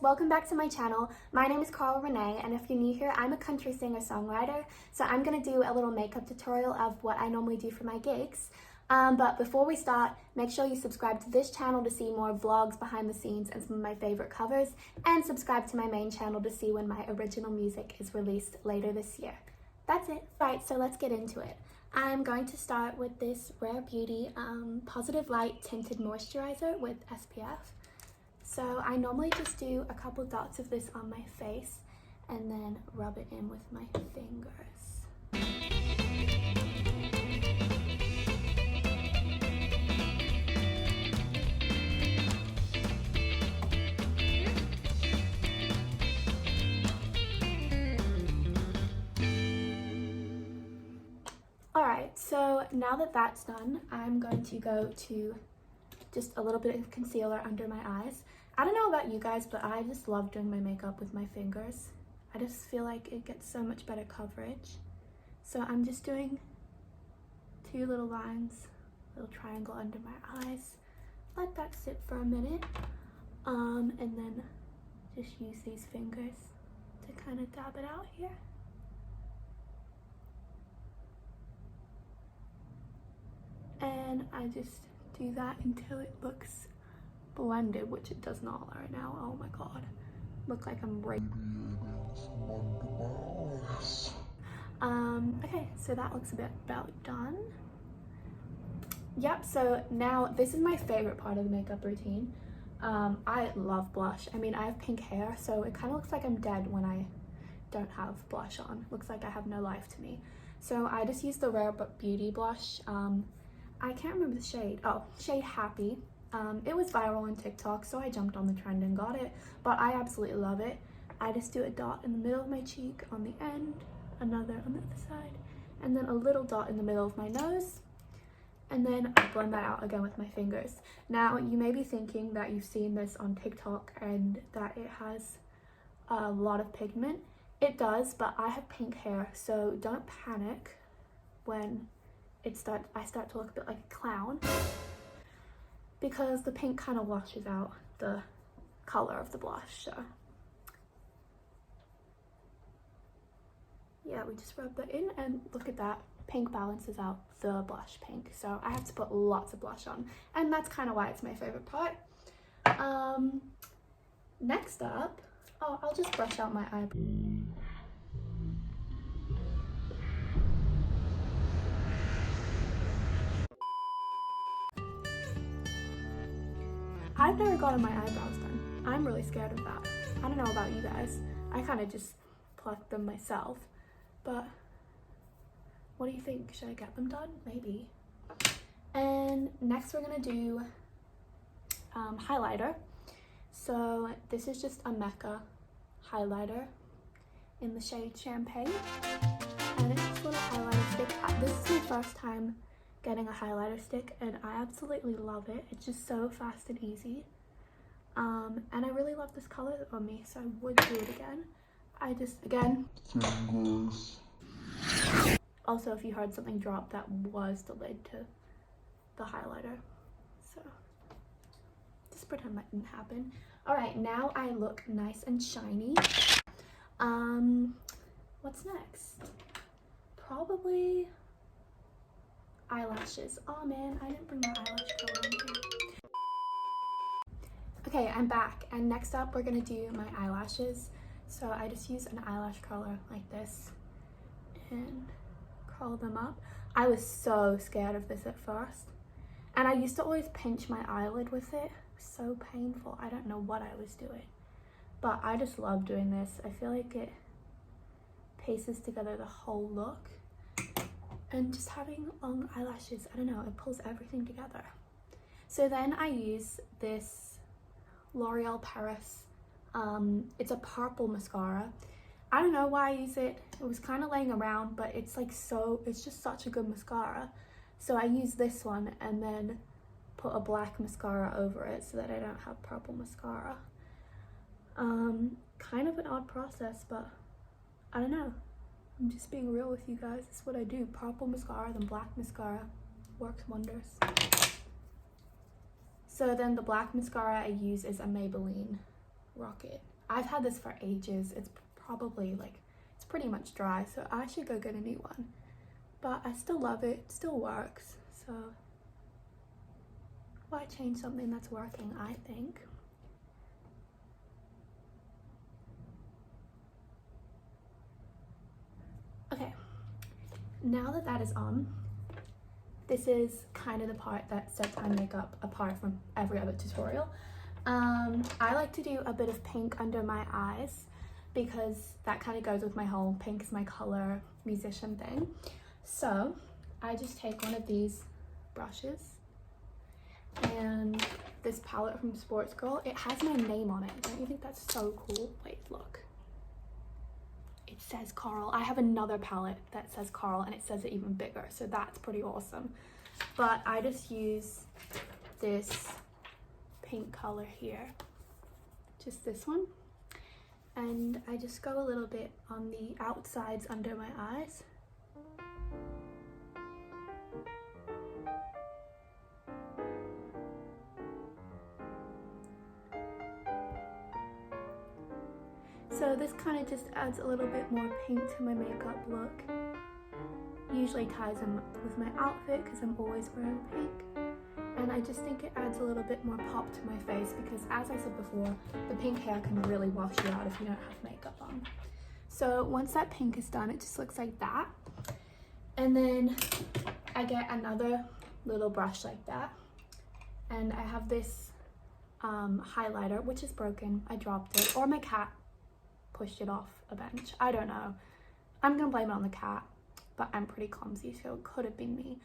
welcome back to my channel. My name is Carl Renee, and if you're new here, I'm a country singer-songwriter, so I'm going to do a little makeup tutorial of what I normally do for my gigs. But before we start, make sure you subscribe to this channel to see more vlogs, behind the scenes, and some of my favorite covers, and subscribe to my main channel to see when my original music is released later this year. That's it. Right, so let's get into it. I'm going to start with this Rare Beauty Positive Light Tinted Moisturizer with SPF. So I normally just do a couple dots of this on my face and then rub it in with my fingers. Alright, so now that that's done, I'm going to go to just a little bit of concealer under my eyes. I don't know about you guys, but I just love doing my makeup with my fingers. I just feel like it gets so much better coverage. So I'm just doing two little lines, little triangle under my eyes. Let that sit for a minute. And then just use these fingers to kind of dab it out here. And I just do that until it looks blended, which it does not right now. Oh my god, look like I'm right. Okay, so that looks about done. Yep, so now this is my favorite part of the makeup routine. I love blush. I mean, I have pink hair, so it kind of looks like I'm dead when I don't have blush on. Looks like I have no life to me. So I just use the Rare Beauty blush. I can't remember the shade. Oh, shade Happy. It was viral on TikTok, so I jumped on the trend and got it, but I absolutely love it. I just do a dot in the middle of my cheek on the end, another on the other side, and then a little dot in the middle of my nose, and then I blend that out again with my fingers. Now, you may be thinking that you've seen this on TikTok and that it has a lot of pigment. It does, but I have pink hair, so don't panic when I start to look a bit like a clown, because the pink kind of washes out the color of the blush. So yeah, we just rub that in, and look at that, pink balances out the blush pink. So I have to put lots of blush on, and that's kind of why it's my favorite part. Next up, I'll just brush out my eyebrows. I've never gotten my eyebrows done. I'm really scared of that. I don't know about you guys. I kind of just pluck them myself. But what do you think? Should I get them done? Maybe. And next we're going to do highlighter. So this is just a Mecca highlighter in the shade Champagne. And it's just a little highlighter stick. This is my first time getting a highlighter stick, and I absolutely love it. It's just so fast and easy. And I really love this color on me, so I would do it again. I just, again, also if you heard something drop, that was the lid to the highlighter. So just pretend that didn't happen. Alright, now I look nice and shiny. What's next? Probably eyelashes. Oh man, I didn't bring my eyelash curler in here. Okay, I'm back, and next up we're gonna do my eyelashes. So I just use an eyelash curler like this and curl them up. I was so scared of this at first, and I used to always pinch my eyelid with it. So painful. I don't know what I was doing, but I just love doing this. I feel like it pieces together the whole look. And just having long eyelashes, I don't know, it pulls everything together. So then I use this L'Oreal Paris, it's a purple mascara. I don't know why I use it. It was kind of laying around, but it's like it's just such a good mascara. So I use this one and then put a black mascara over it so that I don't have purple mascara. Kind of an odd process, but I don't know. I'm just being real with you guys. This is what I do. Purple mascara, then black mascara. Works wonders. So then the black mascara I use is a Maybelline Rocket. I've had this for ages. It's probably like, it's pretty much dry, so I should go get a new one. But I still love it, it still works, so why change something that's working, I think. Okay, now that that is on, this is kind of the part that sets eye makeup apart from every other tutorial. I like to do a bit of pink under my eyes because that kind of goes with my whole pink is my color musician thing. So I just take one of these brushes and this palette from Sports Girl. It has my name on it. Don't you think that's so cool? Wait, look. It says Coral. I have another palette that says Coral and it says it even bigger, so that's pretty awesome. But I just use this pink color here, just this one, and I just go a little bit on the outsides under my eyes. So this kind of just adds a little bit more pink to my makeup look. Usually ties in with my outfit because I'm always wearing pink. And I just think it adds a little bit more pop to my face because, as I said before, the pink hair can really wash you out if you don't have makeup on. So once that pink is done, it just looks like that. And then I get another little brush like that. And I have this highlighter, which is broken. I dropped it, or my cat pushed it off a bench. I don't know. I'm gonna blame it on the cat, but I'm pretty clumsy, so it could have been me.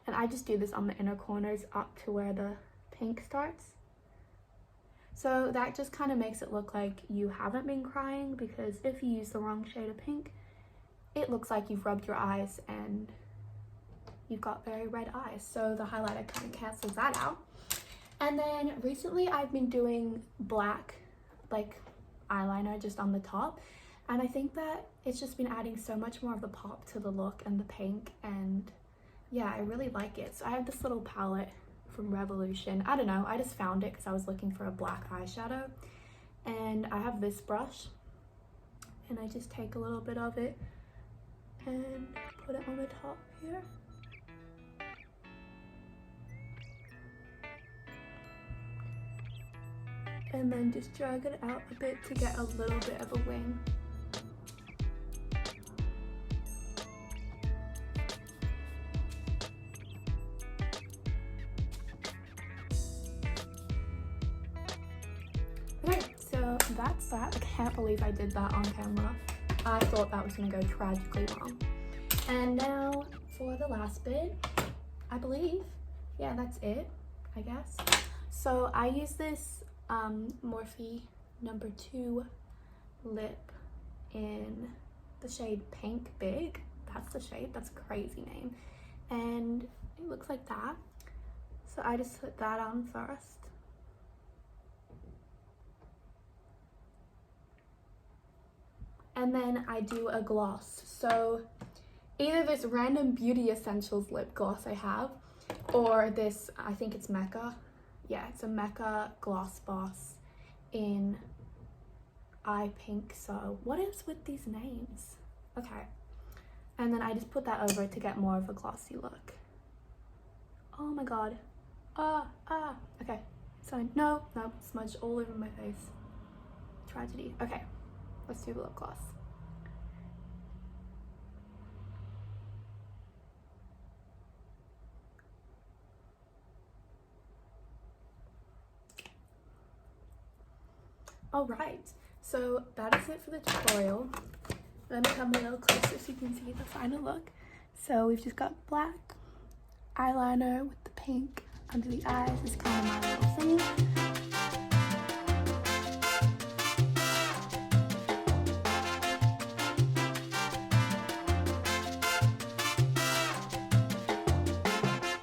And I just do this on the inner corners up to where the pink starts. So that just kind of makes it look like you haven't been crying, because if you use the wrong shade of pink, it looks like you've rubbed your eyes and you've got very red eyes. So the highlighter kind of cancels that out. And then recently I've been doing black like eyeliner just on the top, and I think that it's just been adding so much more of the pop to the look and the pink, and yeah, I really like it. So I have this little palette from Revolution. I don't know, I just found it because I was looking for a black eyeshadow, and I have this brush and I just take a little bit of it and put it on the top here. And then just drag it out a bit to get a little bit of a wing. Okay, so that's that. I can't believe I did that on camera. I thought that was gonna go tragically wrong. And now for the last bit, I believe. Yeah, that's it, I guess. So I use this Morphe No. 2 lip in the shade Pink Big. That's the shade, that's a crazy name. And it looks like that. So I just put that on first. And then I do a gloss. So either this random Beauty Essentials lip gloss I have, or this, I think it's Mecca. Yeah, it's a Mecca Gloss Boss in Eye Pink. So what is with these names? Okay. And then I just put that over to get more of a glossy look. Oh my god. Okay. So no, smudged all over my face. Tragedy. Okay, let's do the lip gloss. Alright, so that is it for the tutorial. Let me come a little closer so you can see the final look. So we've just got black eyeliner with the pink under the eyes. It's kind of my little thing.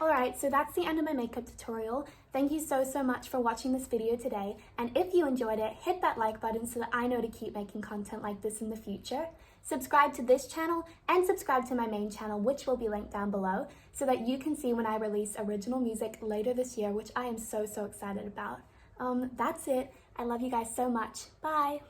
Alright, so that's the end of my makeup tutorial. Thank you so much for watching this video today, and if you enjoyed it, hit that like button so that I know to keep making content like this in the future. subscribe to this channel and subscribe to my main channel, which will be linked down below, so that you can see when I release original music later this year, which I am so excited about. That's it. I love you guys so much. Bye.